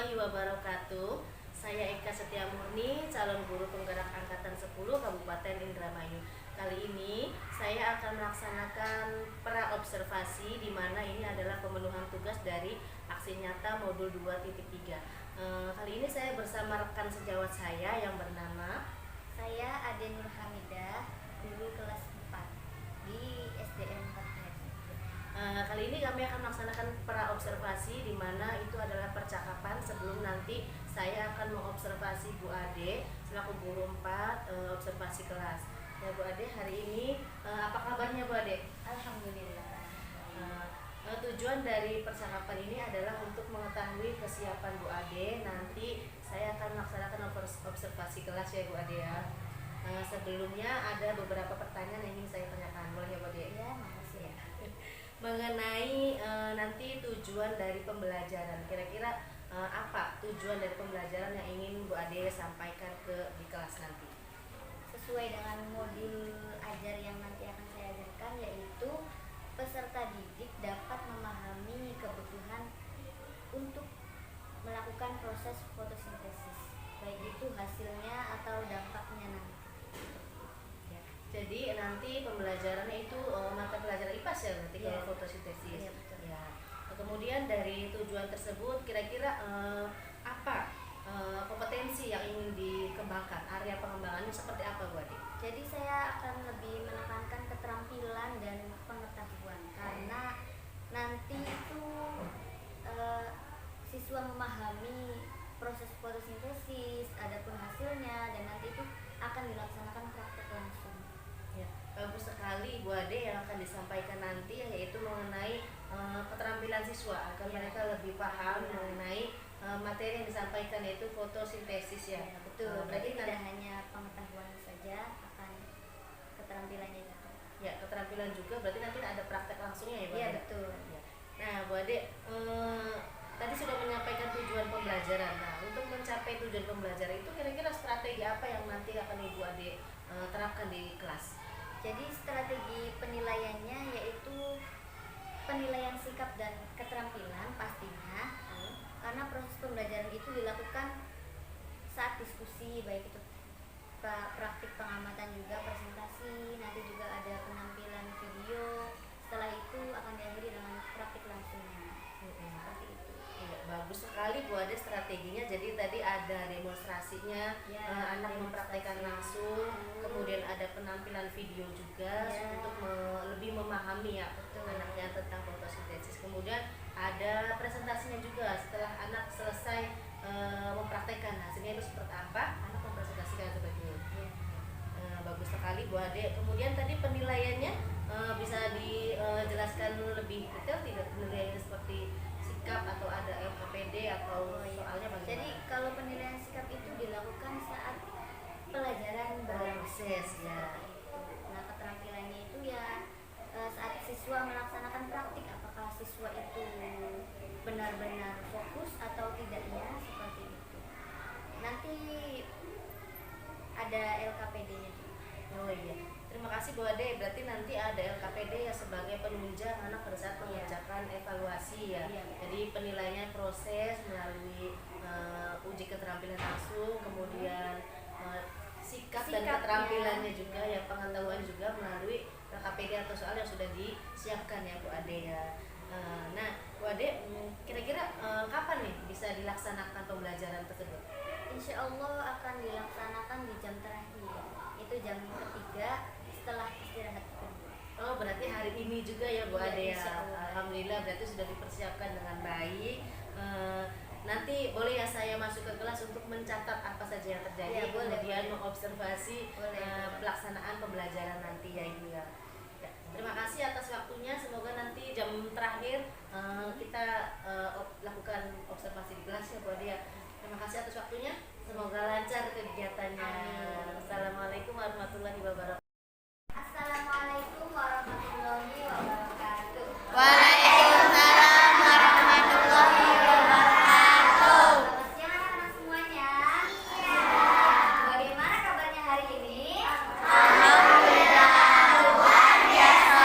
warahmatullahi wabarakatuh. Saya Eka Setia Murni, calon guru penggerak angkatan 10 Kabupaten Indramayu. Kali ini saya akan melaksanakan pra-observasi di mana ini adalah pemenuhan tugas dari aksi nyata modul 2.3. Kali ini saya bersama rekan sejawat saya yang bernama Saya Ade Nur Hamidah, guru kelas 4 di SDN 4 Kali ini kami akan melaksanakan pra-observasi di mana itu adalah percakapan sebelum nanti saya akan mengobservasi Bu Ade selaku guru 4 observasi kelas. Ya Bu Ade, hari ini apa kabarnya Bu Ade? Alhamdulillah. Tujuan dari percakapan ini adalah untuk mengetahui kesiapan Bu Ade. Nanti saya akan melaksanakan observasi kelas ya Bu Ade ya. Sebelumnya ada beberapa pertanyaan yang ingin saya tanyakan, boleh ya Bu Ade? Ya, makasih ya. Mengenai nanti tujuan dari pembelajaran, kira-kira apa tujuan dari pembelajaran yang ingin Bu Ade sampaikan di kelas nanti? Sesuai dengan modul ajar yang nanti akan saya ajarkan, yaitu peserta didik dapat memahami kebutuhan untuk melakukan proses fotosintesis, baik itu hasilnya atau dampaknya nanti. Jadi nanti pembelajarannya itu mata pelajaran IPAS ya berarti Iya. kalau fotosintesis. Iya, betul. Ya. Kemudian dari tujuan tersebut kira-kira apa kompetensi yang ingin dikembangkan? Area pengembangannya seperti apa Bu Ade? Jadi saya akan lebih menekankan keterampilan dan pengetahuan, karena nanti itu siswa memahami proses fotosintesis, adapun hasilnya, dan nanti itu akan dilaksanakan praktek langsung. Ya, bagus sekali Bu Ade yang akan disampaikan nanti, yaitu mengenai keterampilan siswa agar Ya. mereka lebih paham Ya. mengenai materi yang disampaikan, yaitu fotosintesis ya. Ya, betul. Berarti Berarti tidak hanya pengetahuan saja, akan keterampilannya juga. ya, keterampilan juga berarti nanti ada praktek langsungnya ya Bu Iya, Ade? betul. Ya. Nah Bu Ade, tadi sudah menyampaikan tujuan pembelajaran. Nah, untuk mencapai tujuan pembelajaran itu kira-kira strategi apa yang nanti akan Ibu Ade terapkan di kelas? Jadi strategi penilaiannya yaitu penilaian sikap dan keterampilan pastinya, karena proses pembelajaran itu dilakukan saat diskusi, baik itu praktik pengamatan juga presentasi, nanti juga ada penampilan video, setelah itu akan diakhiri dengan praktik langsungnya. Seperti itu. Iya, bagus sekali Bu Ade strateginya. Jadi tadi ada demonstrasinya, Ya, anak mempraktekkan langsung, kemudian ada penampilan video juga Ya. untuk lebih memahami ya Betul. anaknya tentang fotosintesis. Kemudian ada presentasinya juga setelah anak selesai mempraktekkan hasilnya itu seperti apa, anak mempresentasikan seperti itu. Ya. Bagus sekali Bu Ade. Kemudian tadi penilaiannya bisa dijelaskan lebih detail tidak, penilaiannya seperti sikap atau ada LKPD atau Oh, iya. soalnya bagaimana? Jadi kalau penilaian sikap itu dilakukan saat pelajaran proses ya. Nah, keterampilannya itu ya saat siswa melaksanakan praktik, apakah siswa itu benar-benar fokus atau tidaknya, seperti itu. Nanti ada LKPD-nya juga. Oh iya. Terima kasih Bu Ade. Berarti nanti ada LKPD ya sebagai penunjang anak pada saat mengerjakan evaluasi ya. Iya. Jadi penilaiannya proses melalui uji keterampilan langsung, kemudian sikap dan Sikapnya. keterampilannya juga ya, pengetahuan juga melalui LKPD atau soal yang sudah disiapkan ya Bu Ade ya. Nah Bu Ade, kira-kira kapan nih bisa dilaksanakan pembelajaran tersebut? Insya Allah akan dilaksanakan di jam terakhir, itu jam ketiga setelah istirahat kedua. Oh, berarti hari ini juga ya Bu Iya, Ade ya. insya Allah. Alhamdulillah berarti sudah dipersiapkan dengan baik. Nanti boleh ya saya masuk ke kelas untuk mencatat apa saja yang terjadi, Iya, boleh, kemudian boleh. mengobservasi Boleh. pelaksanaan pembelajaran nanti ya Ibu ya. Ya, terima kasih atas waktunya. Semoga nanti jam terakhir kita lakukan observasi di kelas ya Bu Ade ya. Terima kasih atas waktunya. Semoga lancar kegiatannya. Amin. Assalamualaikum warahmatullahi wabarakatuh. Assalamualaikum warahmatullahi wabarakatuh. Waalaikumsalam warahmatullahi wabarakatuh. Selamat siang anak-anak semuanya. Iya. Bagaimana kabarnya hari ini? Alhamdulillah, luar biasa.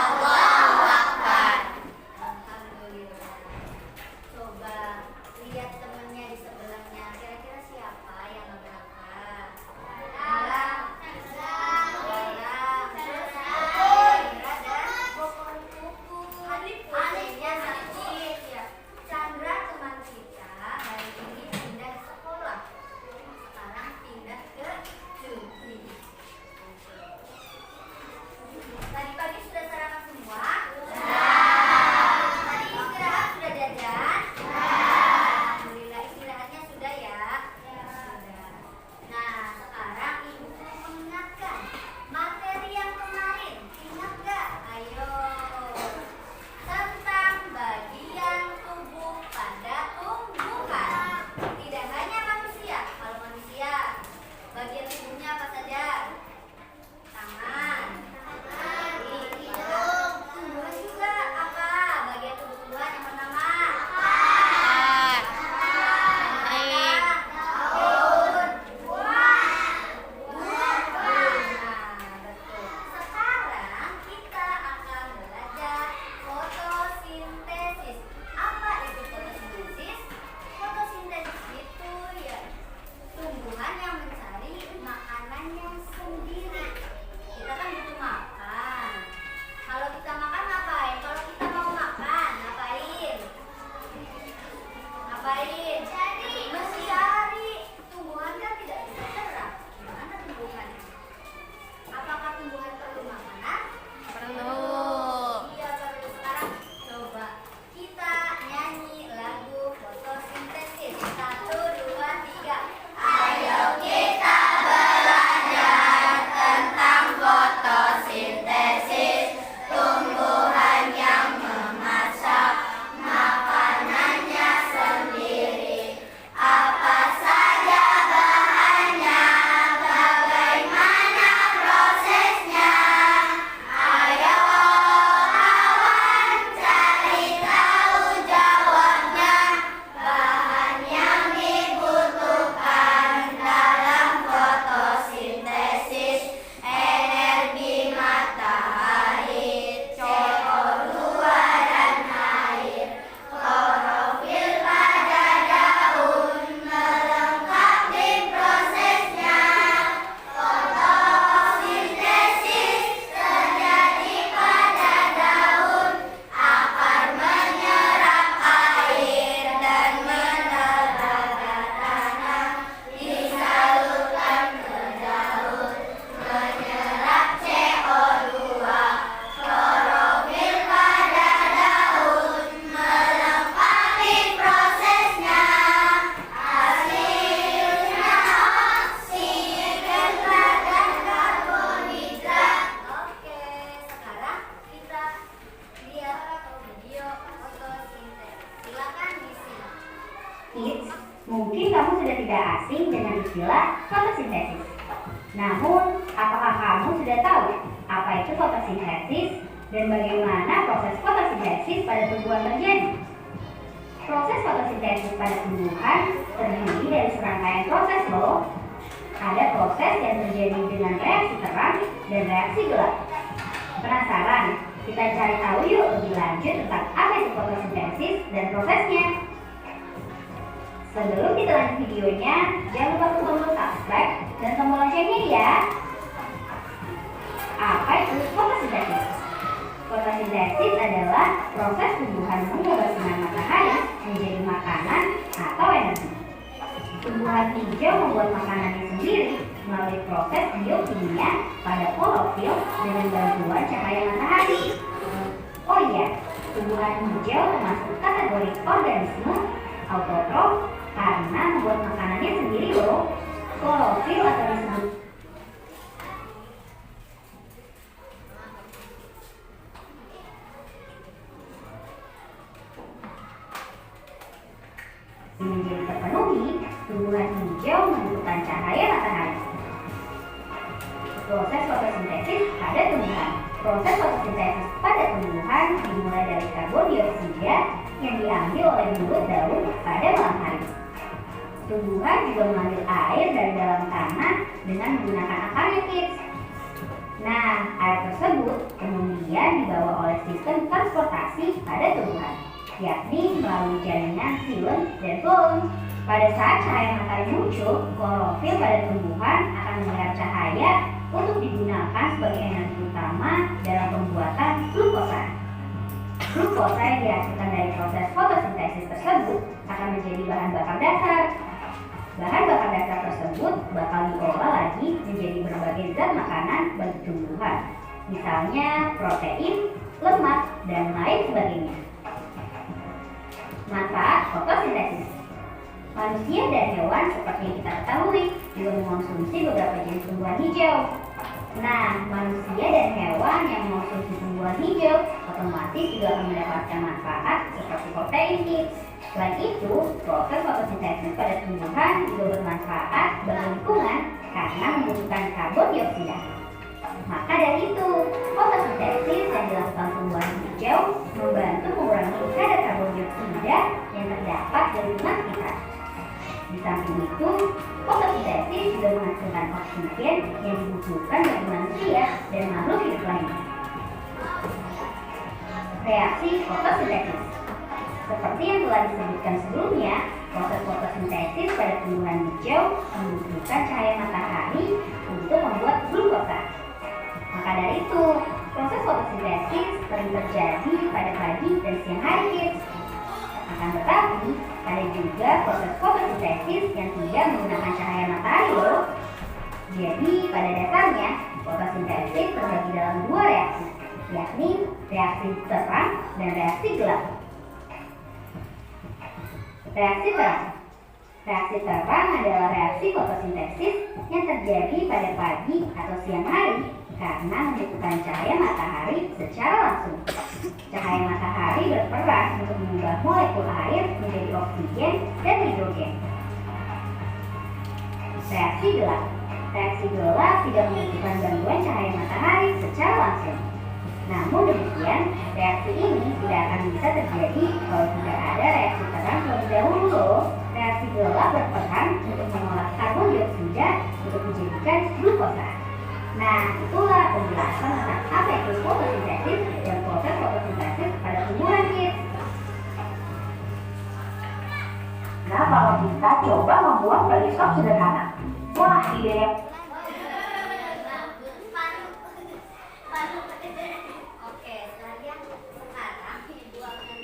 Allahu Akbar. Alhamdulillah. Coba lihat temennya Kids, mungkin kamu sudah tidak asing dengan istilah fotosintesis. Namun, apakah kamu sudah tahu apa itu fotosintesis dan bagaimana proses fotosintesis pada tumbuhan terjadi? Proses fotosintesis pada tumbuhan terdiri dari serangkaian proses loh. Ada proses yang terjadi dengan reaksi terang dan reaksi gelap. Penasaran? Kita cari tahu yuk lebih lanjut tentang apa itu fotosintesis dan prosesnya. Sebelum kita lanjut videonya, jangan lupa tombol subscribe dan tombol loncengnya ya. Apa itu fotosintesis? Fotosintesis adalah proses tumbuhan mengubah sinar matahari menjadi makanan atau energi. Tumbuhan hijau membuat makanannya sendiri melalui proses biokimia pada klorofil dengan bantuan cahaya matahari. Oh iya, tumbuhan hijau termasuk kategori organisme autotrof karena membuat makanannya sendiri loh. Klorofil atau disebut menjadi terpenuhi, tumbuhan hijau membutuhkan cahaya matahari. Proses fotosintesis pada tumbuhan. Proses fotosintesis pada tumbuhan dimulai dari karbon dioksida yang diambil oleh mulut daun pada malam hari. Tumbuhan juga mengambil air dari dalam tanah dengan menggunakan akarnya, kids. Nah, air tersebut kemudian dibawa oleh sistem transportasi pada tumbuhan, yakni melalui jaringan xilem dan floem. Pada saat cahaya matahari muncul, klorofil pada tumbuhan akan menyerap cahaya untuk digunakan sebagai energi utama dalam pembuatan glukosa. Glukosa yang dihasilkan dari proses fotosintesis tersebut akan menjadi bahan bakar dasar. Bahan bakar dasar tersebut bakal diolah lagi menjadi berbagai zat makanan bagi tumbuhan, misalnya protein, lemak, dan lain sebagainya. Manfaat fotosintesis. Manusia dan hewan seperti yang kita ketahui juga mengonsumsi beberapa jenis tumbuhan hijau. Nah, manusia dan hewan yang mengonsumsi tumbuhan hijau otomatis juga akan mendapatkan manfaat seperti protein, kids. Selain itu, proses fotosintesis pada tumbuhan juga bermanfaat bagi lingkungan karena membutuhkan karbon dioksida. Maka dari itu, fotosintesis yang dilakukan tumbuhan hijau membantu mengurangi kadar karbon dioksida yang terdapat di lingkungan sekitar. Di samping itu, fotosintesis juga menghasilkan oksigen yang dibutuhkan bagi manusia dan makhluk hidup lainnya. Reaksi fotosintesis. Seperti yang telah disebutkan sebelumnya, proses fotosintesis pada tumbuhan hijau membutuhkan cahaya matahari untuk membuat glukosa. Maka dari itu, proses fotosintesis sering terjadi pada pagi dan siang hari, kids. Akan tetapi, ada juga proses fotosintesis yang tidak menggunakan cahaya matahari loh. Jadi, pada dasarnya, fotosintesis terbagi dalam dua reaksi, yakni reaksi terang dan reaksi gelap. Reaksi terang. Reaksi terang adalah reaksi fotosintesis yang terjadi pada pagi atau siang hari karena membutuhkan cahaya matahari secara langsung. Cahaya matahari berperan untuk mengubah molekul air menjadi oksigen dan hidrogen. Reaksi gelap. Reaksi gelap tidak membutuhkan bantuan cahaya matahari secara langsung. Namun demikian, reaksi ini tidak akan bisa terjadi kalau tidak ada reaksi terang terlebih dahulu loh. Reaksi gelap berperan untuk mengolah karbon dioksida untuk dijadikan glukosa. Nah, itulah penjelasan tentang apa itu fotosintesis dan proses fotosintesis pada tumbuhan, kids. Nah, kalau kita coba membuat teleskop sederhana. Wah, ide yang Oke, sekarang ibu akan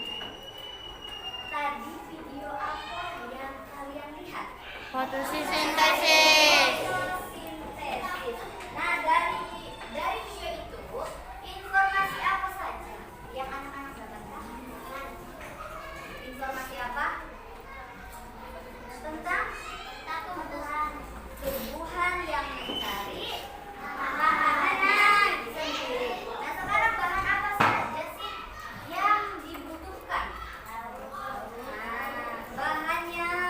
tadi video apa yang kalian lihat? Fotosintesis. Fotosintesis. Nah, dari video itu informasi apa saja yang anak-anak dapatkan? Informasi apa? Tentang tumbuhan yang mencari makanan sendiri. Nah, sekarang bahan apa saja sih yang dibutuhkan? Nah, bahannya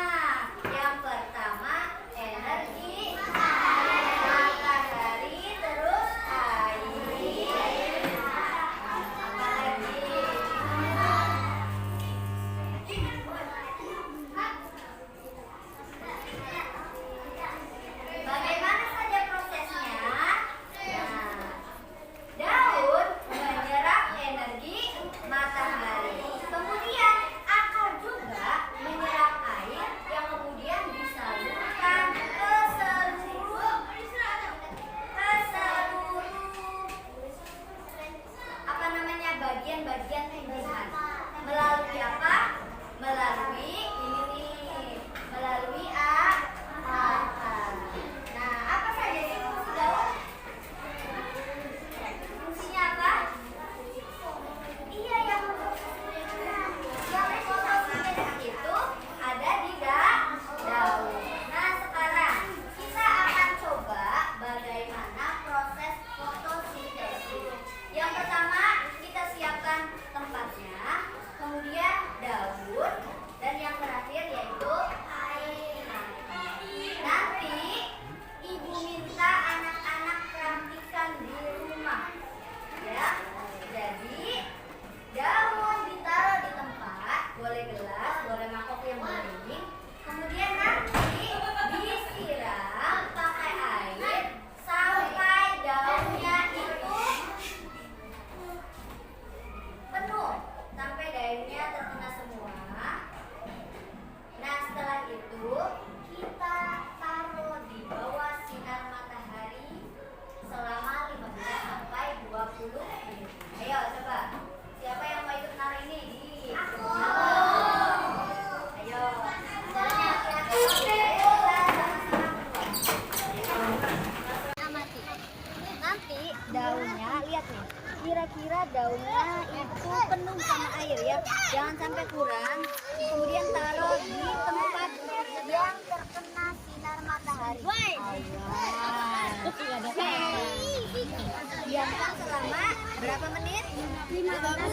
Ini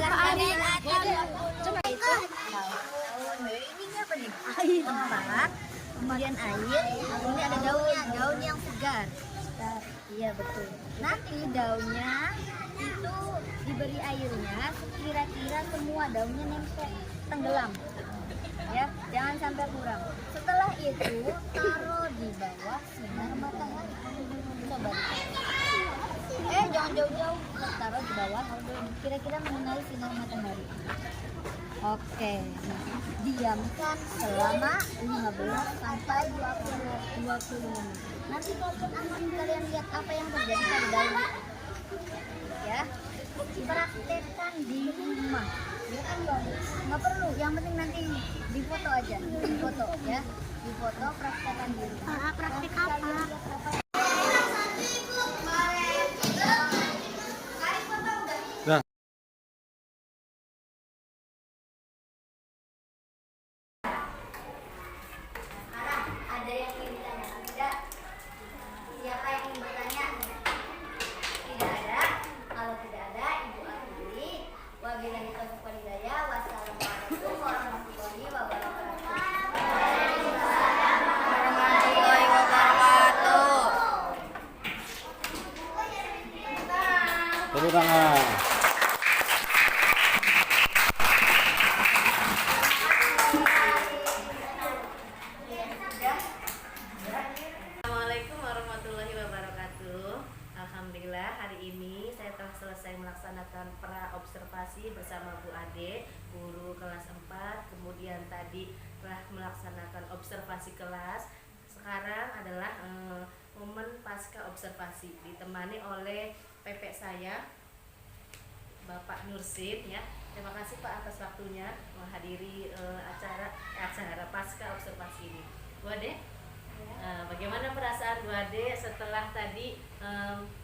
apa nih? Air empat, kemudian air, ini ada daunnya, daun yang segar. Iya betul. Nanti daunnya itu diberi airnya, kira-kira semua daunnya nempel, tenggelam. Ya, jangan sampai kurang. Setelah itu taruh di bawah sinar matahari. Coba ditaruh. Jangan jauh-jauh, taruh di bawah, kira-kira mengenai sinar matahari. Oke, nah, diamkan selama 15 sampai 20 menit. Nanti kalian lihat apa yang terjadi pada daun. Ya, praktekkan di rumah. Ya kan nggak perlu, yang penting nanti difoto aja, difoto ya, difoto, praktekkan di rumah. Praktek apa? Ada yang ingin ditanyakan tidak? Siapa yang ingin bertanya? Tidak ada. Kalau tidak ada, Ibu akhiri. Wabillahi taufiq wal hidayah. Wassalamualaikum warahmatullahi wabarakatuh. Warahmatullahi wabarakatuh. Tepuk tangan. Assalamualaikum warahmatullahi wabarakatuh. Alhamdulillah hari ini saya telah selesai melaksanakan pra-observasi bersama Bu Ade, guru kelas 4. Kemudian tadi telah melaksanakan observasi kelas. Sekarang adalah momen pasca observasi, ditemani oleh PP saya, Bapak Nursid ya. Terima kasih Pak atas waktunya menghadiri acara pasca observasi ini. Bu Ade, bagaimana perasaan Bu Ade setelah tadi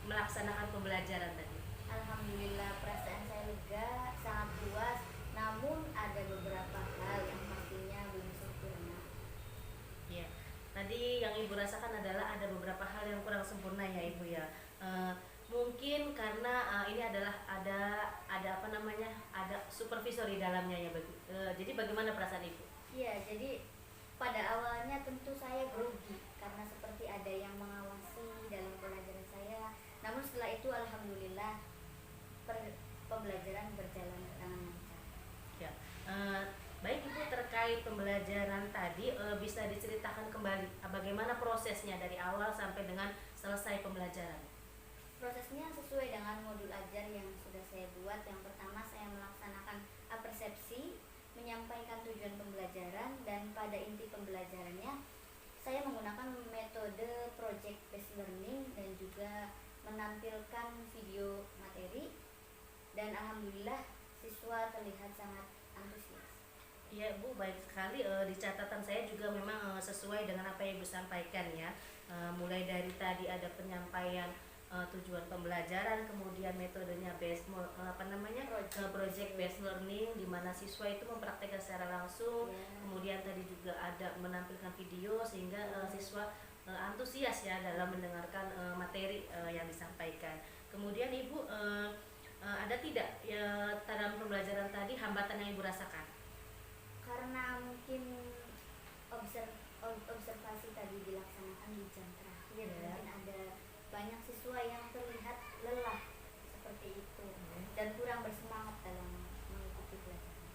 melaksanakan pembelajaran tadi? Alhamdulillah, perasaan saya lega, sangat puas. Namun ada beberapa hal yang pastinya belum sempurna. Ya, tadi yang Ibu rasakan adalah ada beberapa hal yang kurang sempurna ya Ibu ya. Mungkin karena ini adalah ada apa namanya, ada supervisor di dalamnya ya. Jadi bagaimana perasaan Ibu? Iya, jadi pada awalnya tentu saya grogi karena seperti ada yang mengawasi dalam pelajaran saya. Namun setelah itu alhamdulillah pembelajaran berjalan dengan lancar. Ya, baik Ibu, terkait pembelajaran tadi bisa diceritakan kembali bagaimana prosesnya dari awal sampai dengan selesai pembelajaran? Prosesnya sesuai dengan modul ajar yang sudah saya buat. Yang pertama saya melaksanakan persepsi, menyampaikan tujuan pembelajaran, dan pada inti pembelajarannya saya menggunakan metode project based learning dan juga menampilkan video materi, dan alhamdulillah siswa terlihat sangat antusias. Iya Bu, baik sekali. Di catatan saya juga memang sesuai dengan apa yang Ibu sampaikan ya. Mulai dari tadi ada penyampaian tujuan pembelajaran, kemudian metodenya project based learning, di mana siswa itu mempraktekkan secara langsung. Kemudian tadi juga ada menampilkan video sehingga siswa antusias ya dalam mendengarkan materi yang disampaikan. Kemudian Ibu, ada tidak ya dalam pembelajaran tadi hambatan yang Ibu rasakan? Karena mungkin observasi tadi dilaksanakan di jam terakhir, mungkin ada banyak siswa yang terlihat lelah seperti itu dan kurang bersemangat dalam mengikuti pelajaran.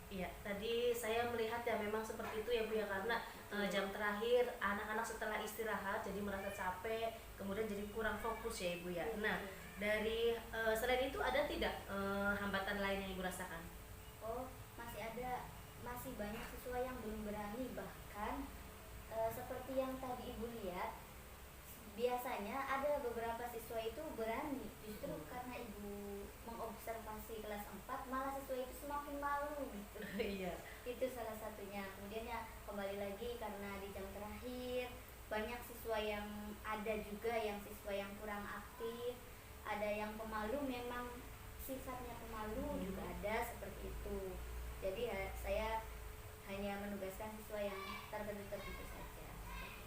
Iya, tadi saya melihat ya memang seperti itu ya Bu ya, karena jam terakhir anak-anak setelah istirahat jadi merasa capek, kemudian jadi kurang fokus ya Ibu ya. Nah, dari selain itu ada tidak hambatan lain yang Ibu rasakan? Oh, masih banyak siswa yang belum berani, bahkan seperti yang tadi Ibu lihat, biasanya ada beberapa siswa itu berani, justru karena Ibu mengobservasi kelas 4 malah siswa itu semakin malu gitu. Iya. Itu salah satunya. Kemudian ya kembali lagi karena di jam terakhir banyak siswa yang ada juga yang siswa yang kurang aktif, ada yang pemalu, memang sifatnya pemalu juga ada seperti itu. Jadi saya hanya menugaskan siswa yang tertentu saja.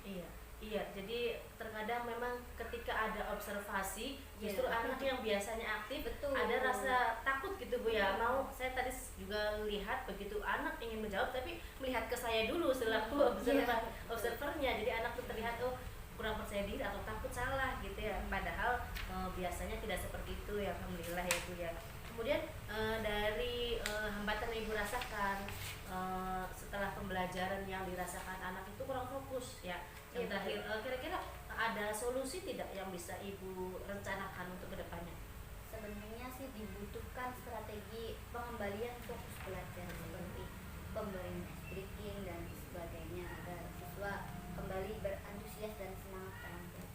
Iya. Iya, jadi terkadang memang ketika ada observasi, Iya. justru anak yang biasanya aktif Betul. ada rasa takut gitu Bu ya. Mau saya tadi juga lihat begitu anak ingin menjawab tapi melihat ke saya dulu selaku observernya. Jadi anak tuh terlihat oh kurang percaya diri atau takut salah gitu ya. Padahal biasanya tidak seperti itu ya, alhamdulillah ya Bu ya. Kemudian dari hambatan yang Ibu rasakan setelah pembelajaran yang dirasakan anak itu kurang fokus ya. Yang terakhir, kira-kira ada solusi tidak yang bisa Ibu rencanakan untuk kedepannya? Sebenarnya sih dibutuhkan strategi pengembalian fokus belajar seperti pemberian breaking dan sebagainya agar siswa kembali berantusias dan semangat dalam belajar.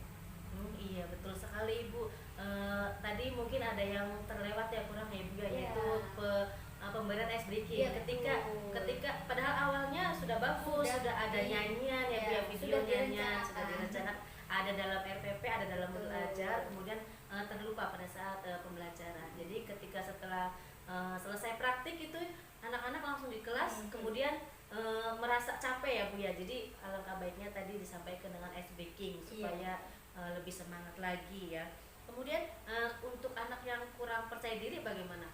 Iya betul sekali Ibu. Tadi mungkin ada yang terlewat ya kurang ya Bu ya, Iya. yaitu pemberian ice breaking. Iya, ketika betul. padahal awalnya sudah bagus, sudah ada nyanyian ya Bu ya, Iya, video sudah nyanyian, direncanakan. sudah direncanakan, ada dalam RPP, ada dalam belajar, kemudian terlupa pada saat pembelajaran. Jadi ketika setelah selesai praktik itu anak-anak langsung di kelas, kemudian merasa capek ya Bu ya. Jadi alangkah baiknya tadi disampaikan dengan ice breaking supaya lebih semangat lagi ya. Kemudian untuk anak yang kurang percaya diri bagaimana?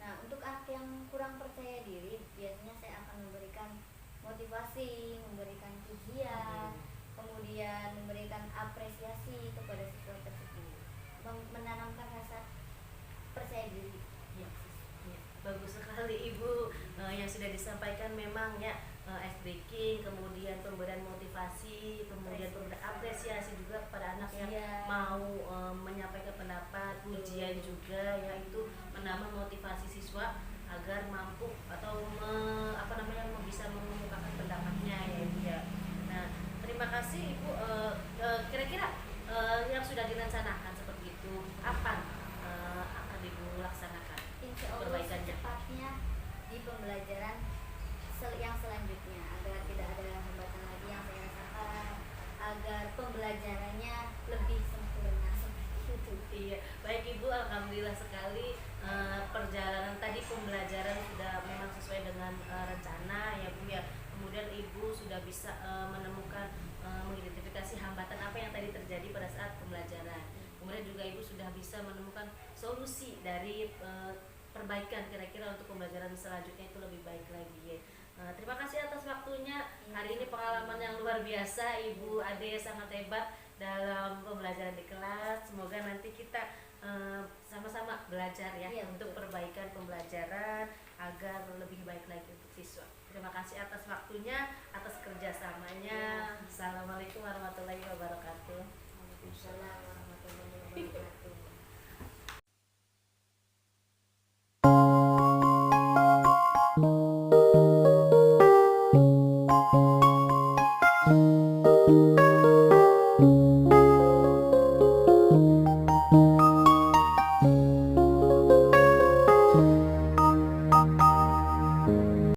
Nah, untuk anak yang kurang percaya diri, biasanya saya akan memberikan motivasi, memberikan pujian, kemudian memberikan apresiasi kepada siswa tersebut, menanamkan rasa percaya diri. Ya, ya. Bagus sekali Ibu yang sudah disampaikan memang ya ice breaking, kemudian pemberian motivasi, kemudian pemberian apresiasi juga kepada anak yang Pujian. mau menyampaikan pendapat, pujian juga ya, itu menambah motivasi siswa agar mampu atau bisa mengemukakan pendapatnya ya Ibu ya. Nah, terima kasih Ibu. Kira-kira yang sudah direncanakan seperti itu kapan akan Ibu laksanakan Insya Allah perbaikannya? secepatnya di pembelajaran yang selanjutnya agar tidak ada hambatan lagi yang saya rasakan, agar pembelajarannya lebih sempurna seperti itu. Iya, baik Ibu, alhamdulillah sekali perjalanan tadi pembelajaran sudah memang sesuai dengan rencana ya Bu ya. Kemudian Ibu sudah bisa menemukan mengidentifikasi hambatan apa yang tadi terjadi pada saat pembelajaran. Kemudian juga Ibu sudah bisa menemukan solusi dari perbaikan kira-kira untuk pembelajaran selanjutnya itu lebih baik lagi ya. Terima kasih atas waktunya. Hari ini pengalaman yang luar biasa, Ibu Ade sangat hebat dalam pembelajaran di kelas. Semoga nanti kita sama-sama belajar ya Iya, untuk betul. perbaikan pembelajaran agar lebih baik lagi untuk siswa. Terima kasih atas waktunya, atas kerjasamanya. Iya. Assalamualaikum warahmatullahi wabarakatuh. Waalaikumsalam.